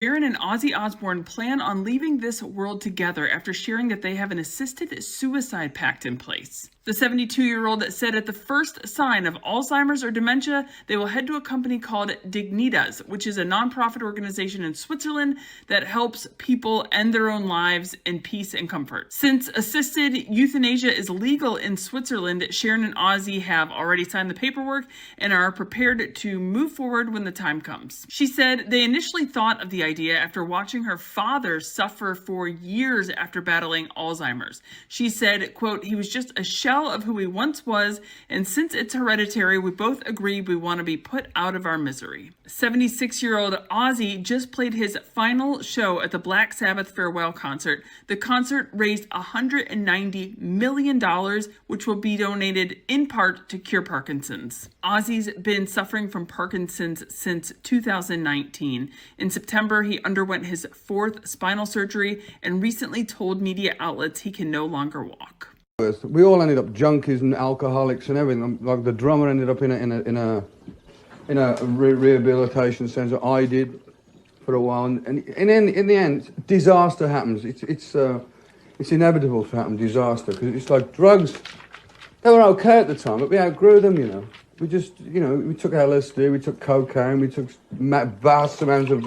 Sharon and Ozzy Osbourne plan on leaving this world together after sharing that they have an assisted suicide pact in place. The 72-year-old said at the first sign of Alzheimer's or dementia, they will head to a company called Dignitas, which is a nonprofit organization in Switzerland that helps people end their own lives in peace and comfort. Since assisted euthanasia is legal in Switzerland, Sharon and Ozzy have already signed the paperwork and are prepared to move forward when the time comes. She said they initially thought of the idea after watching her father suffer for years after battling Alzheimer's. She said, quote, "He was just a shell of who he once was, and since it's hereditary, we both agree we want to be put out of our misery." 76-year-old Ozzy just played his final show at the Black Sabbath farewell concert. The concert raised $190 million, which will be donated in part to cure Parkinson's. Ozzy's been suffering from Parkinson's since 2019. In September, he underwent his 4th spinal surgery and recently told media outlets he can no longer walk. We all ended up junkies and alcoholics and everything. Like the drummer ended up in a rehabilitation centre. I did for a while, and in the end, disaster happens. It's inevitable to happen, disaster, because it's like drugs. They were okay at the time, but we outgrew them. We just, we took LSD, we took cocaine, we took vast amounts of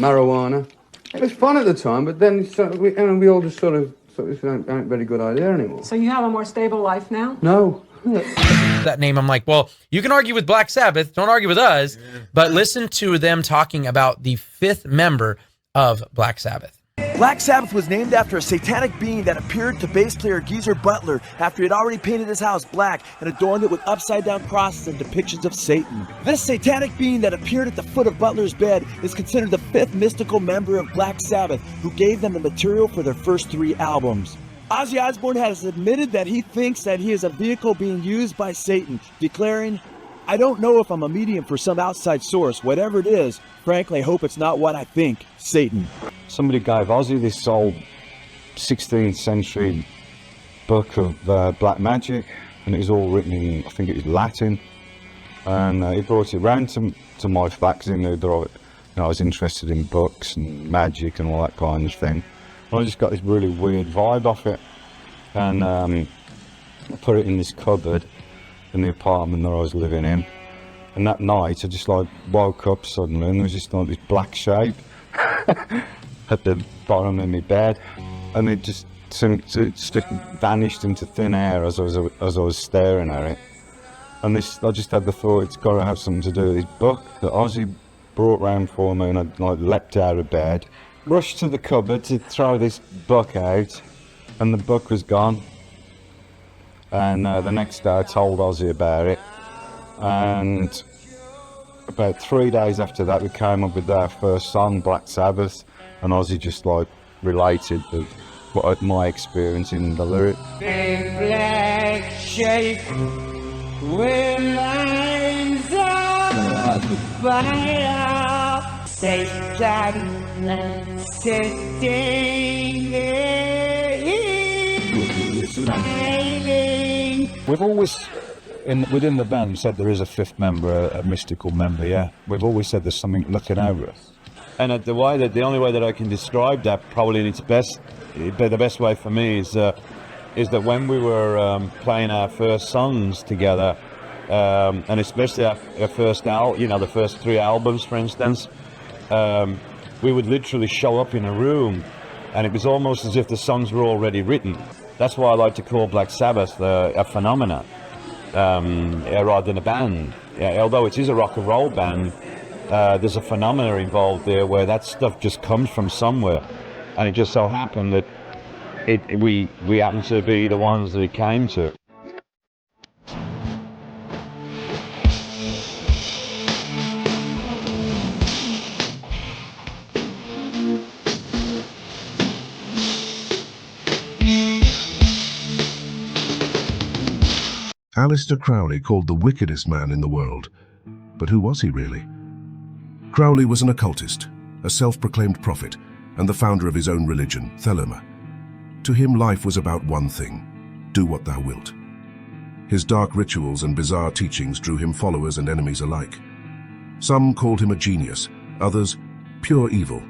marijuana. It was fun at the time, but then we all just sort of. So it's not a very good idea anymore. So you have a more stable life now? No. That name, I'm like, well, you can argue with Black Sabbath, don't argue with us, but listen to them talking about the 5th member of Black Sabbath. Black Sabbath was named after a satanic being that appeared to bass player Geezer Butler after he had already painted his house black and adorned it with upside-down crosses and depictions of Satan. This satanic being that appeared at the foot of Butler's bed is considered the 5th mystical member of Black Sabbath, who gave them the material for their first 3 albums. Ozzy Osbourne has admitted that he thinks that he is a vehicle being used by Satan, declaring, "I don't know if I'm a medium for some outside source. Whatever it is, frankly, I hope it's not what I think, Satan." Somebody gave Ozzy this old 16th century book of black magic, and it was all written in, I think it was Latin, and he brought it round to my flat because he knew that I was interested in books and magic and all that kind of thing. I just got this really weird vibe off it, and I put it in this cupboard in the apartment that I was living in. And that night I just woke up suddenly and there was just this black shape at the bottom of my bed, and it just vanished into thin air as I was staring at it. And I just had the thought, it's got to have something to do with this book that Ozzy brought round for me, and I leapt out of bed, rushed to the cupboard to throw this book out, and the book was gone. And the next day I told Ozzy about it, and about 3 days after that we came up with our first song, Black Sabbath, and Ozzy just related my experience in the lyrics. Black shape with lines of fire, Satan sitting. We've always, within the band, said there is a 5th member, a mystical member, yeah. We've always said there's something looking over us. And the only way that I can describe that, probably in its best, the best way for me is that when we were playing our first songs together, and especially our first the first 3 albums, for instance, we would literally show up in a room, and it was almost as if the songs were already written. That's why I like to call Black Sabbath a phenomenon, rather than a band. Yeah, although it is a rock and roll band, there's a phenomena involved there where that stuff just comes from somewhere, and it just so happened that we happen to be the ones that it came to. Aleister Crowley called the wickedest man in the world. But who was he really? Crowley was an occultist, a self-proclaimed prophet, and the founder of his own religion, Thelema. To him, life was about one thing: do what thou wilt. His dark rituals and bizarre teachings drew him followers and enemies alike. Some called him a genius, others pure evil,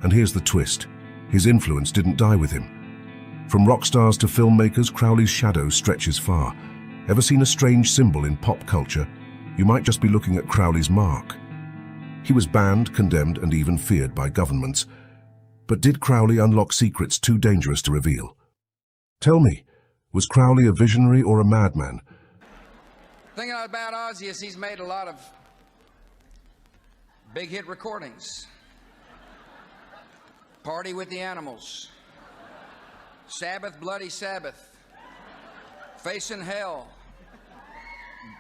And here's the twist. His influence didn't die with him. From rock stars to filmmakers, Crowley's shadow stretches far. Ever seen a strange symbol in pop culture? You might just be looking at Crowley's mark. He was banned, condemned, and even feared by governments. But did Crowley unlock secrets too dangerous to reveal? Tell me, was Crowley a visionary or a madman? The thing about Ozzy is he's made a lot of big hit recordings. Party with the Animals, Sabbath, Bloody Sabbath, Facing Hell,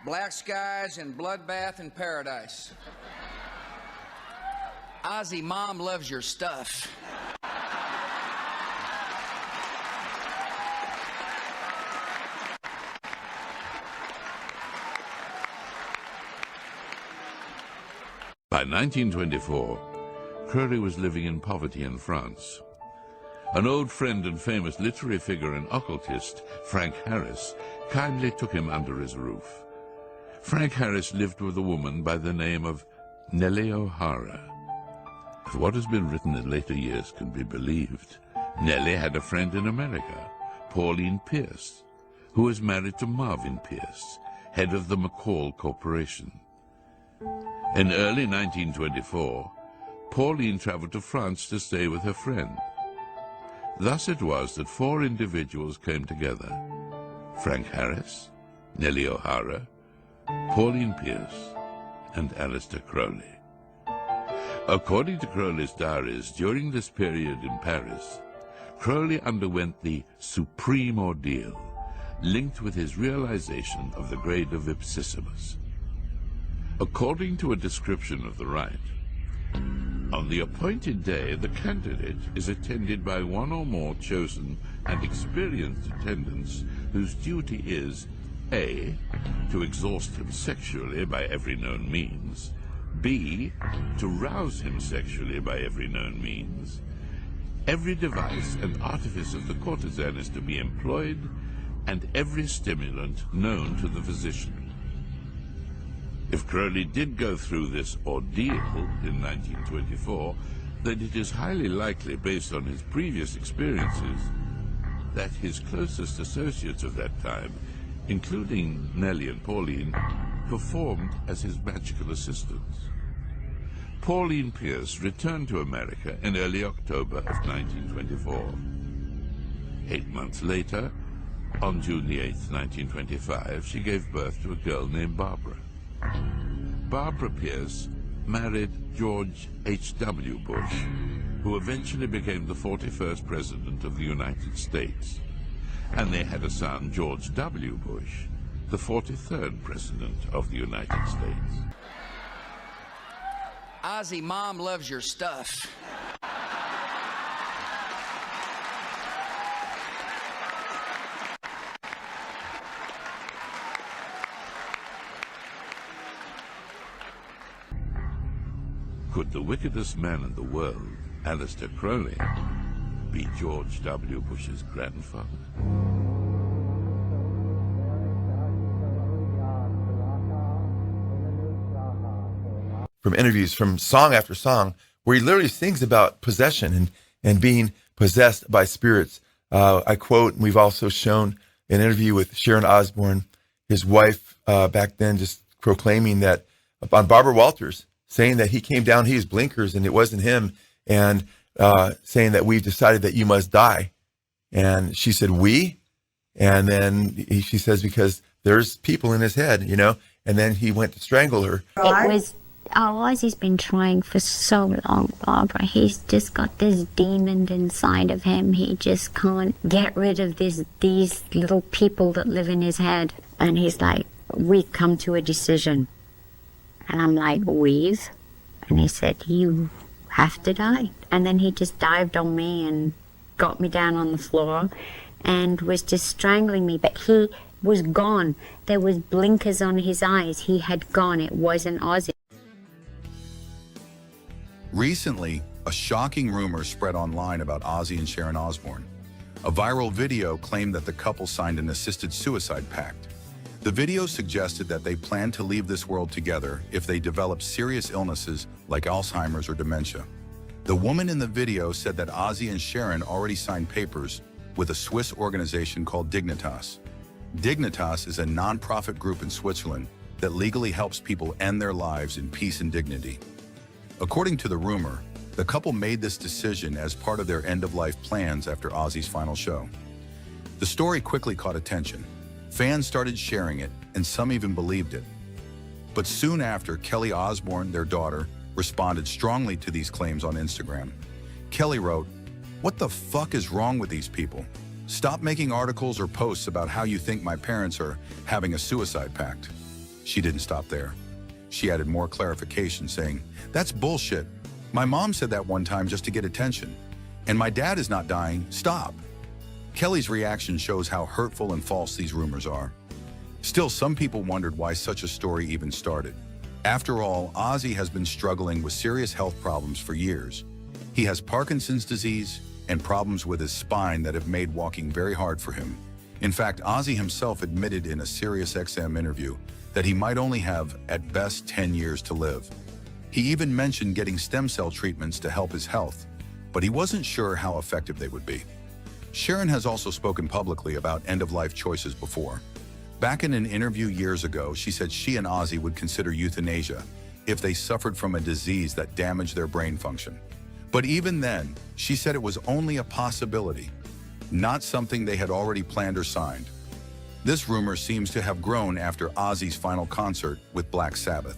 Black Skies, and Bloodbath in Paradise. Ozzy, Mom loves your stuff. By 1924, Crowley was living in poverty in France. An old friend and famous literary figure and occultist, Frank Harris, kindly took him under his roof. Frank Harris lived with a woman by the name of Nellie O'Hara. If what has been written in later years can be believed, Nellie had a friend in America, Pauline Pierce, who was married to Marvin Pierce, head of the McCall Corporation. In early 1924, Pauline traveled to France to stay with her friend. Thus it was that four individuals came together: Frank Harris, Nellie O'Hara, Pauline Pierce, and Aleister Crowley. According to Crowley's diaries, during this period in Paris, Crowley underwent the supreme ordeal, linked with his realization of the grade of Ipsissimus. According to a description of the rite, on the appointed day, the candidate is attended by one or more chosen and experienced attendants whose duty is A, to exhaust him sexually by every known means, B, to rouse him sexually by every known means. Every device and artifice of the courtesan is to be employed, and every stimulant known to the physician. If Crowley did go through this ordeal in 1924, then it is highly likely, based on his previous experiences, that his closest associates of that time, including Nellie and Pauline, performed as his magical assistants. Pauline Pierce returned to America in early October of 1924. 8 months later, on June the 8th, 1925, she gave birth to a girl named Barbara. Barbara Pierce married George H.W. Bush, who eventually became the 41st President of the United States, and they had a son, George W. Bush, the 43rd President of the United States. Ozzy, Mom loves your stuff. Could the wickedest man in the world, Aleister Crowley, be George W. Bush's grandfather? From interviews, from song after song, where he literally sings about possession and being possessed by spirits. I quote, and we've also shown an interview with Sharon Osbourne, his wife back then, just proclaiming that on Barbara Walters, saying that he came down, he was blinkers and it wasn't him, and saying that we've decided that you must die. And she said, we? And then she says, because there's people in his head, you know, and then he went to strangle her. It was, Ozzy's been trying for so long, Barbara. He's just got this demon inside of him. He just can't get rid of these little people that live in his head. And he's like, we've come to a decision. And I'm like, we've? And he said, you have to die. And then he just dived on me and got me down on the floor and was just strangling me. But he was gone. There was blinkers on his eyes. He had gone. It wasn't Ozzy. Recently, a shocking rumor spread online about Ozzy and Sharon Osbourne. A viral video claimed that the couple signed an assisted suicide pact. The video suggested that they planned to leave this world together if they developed serious illnesses like Alzheimer's or dementia. The woman in the video said that Ozzy and Sharon already signed papers with a Swiss organization called Dignitas. Dignitas is a non-profit group in Switzerland that legally helps people end their lives in peace and dignity. According to the rumor, the couple made this decision as part of their end-of-life plans after Ozzy's final show. The story quickly caught attention. Fans started sharing it, and some even believed it. But soon after, Kelly Osbourne, their daughter, responded strongly to these claims on Instagram. Kelly wrote, "What the fuck is wrong with these people? Stop making articles or posts about how you think my parents are having a suicide pact." She didn't stop there. She added more clarification, saying, "That's bullshit. My mom said that one time just to get attention. And my dad is not dying. Stop." Kelly's reaction shows how hurtful and false these rumors are. Still, some people wondered why such a story even started. After all, Ozzy has been struggling with serious health problems for years. He has Parkinson's disease and problems with his spine that have made walking very hard for him. In fact, Ozzy himself admitted in a Sirius XM interview that he might only have, at best, 10 years to live. He even mentioned getting stem cell treatments to help his health, but he wasn't sure how effective they would be. Sharon has also spoken publicly about end-of-life choices before. Back in an interview years ago, she said she and Ozzy would consider euthanasia if they suffered from a disease that damaged their brain function. But even then, she said it was only a possibility, not something they had already planned or signed. This rumor seems to have grown after Ozzy's final concert with Black Sabbath.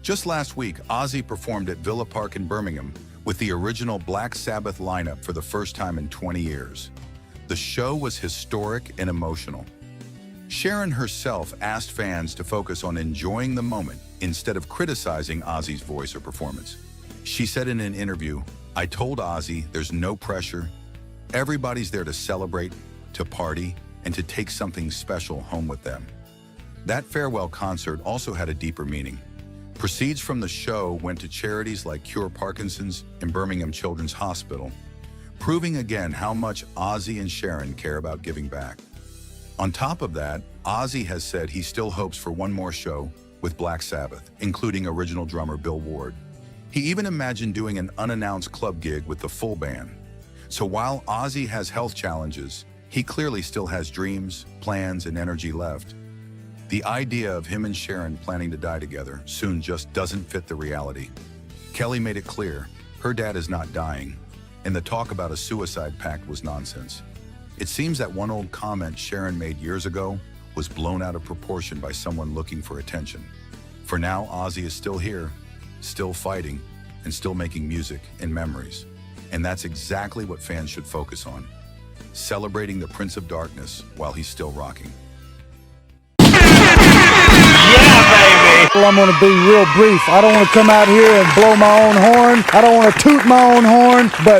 Just last week, Ozzy performed at Villa Park in Birmingham with the original Black Sabbath lineup for the first time in 20 years. The show was historic and emotional. Sharon herself asked fans to focus on enjoying the moment instead of criticizing Ozzy's voice or performance. She said in an interview, "I told Ozzy there's no pressure. Everybody's there to celebrate, to party, and to take something special home with them." That farewell concert also had a deeper meaning. Proceeds from the show went to charities like Cure Parkinson's and Birmingham Children's Hospital, proving again how much Ozzy and Sharon care about giving back. On top of that, Ozzy has said he still hopes for one more show with Black Sabbath, including original drummer Bill Ward. He even imagined doing an unannounced club gig with the full band. So while Ozzy has health challenges, he clearly still has dreams, plans, and energy left. The idea of him and Sharon planning to die together soon just doesn't fit the reality. Kelly made it clear her dad is not dying, and the talk about a suicide pact was nonsense. It seems that one old comment Sharon made years ago was blown out of proportion by someone looking for attention. For now, Ozzy is still here, still fighting, and still making music and memories. And that's exactly what fans should focus on, celebrating the Prince of Darkness while he's still rocking. Well, I'm going to be real brief. I don't want to come out here and blow my own horn. I don't want to toot my own horn, but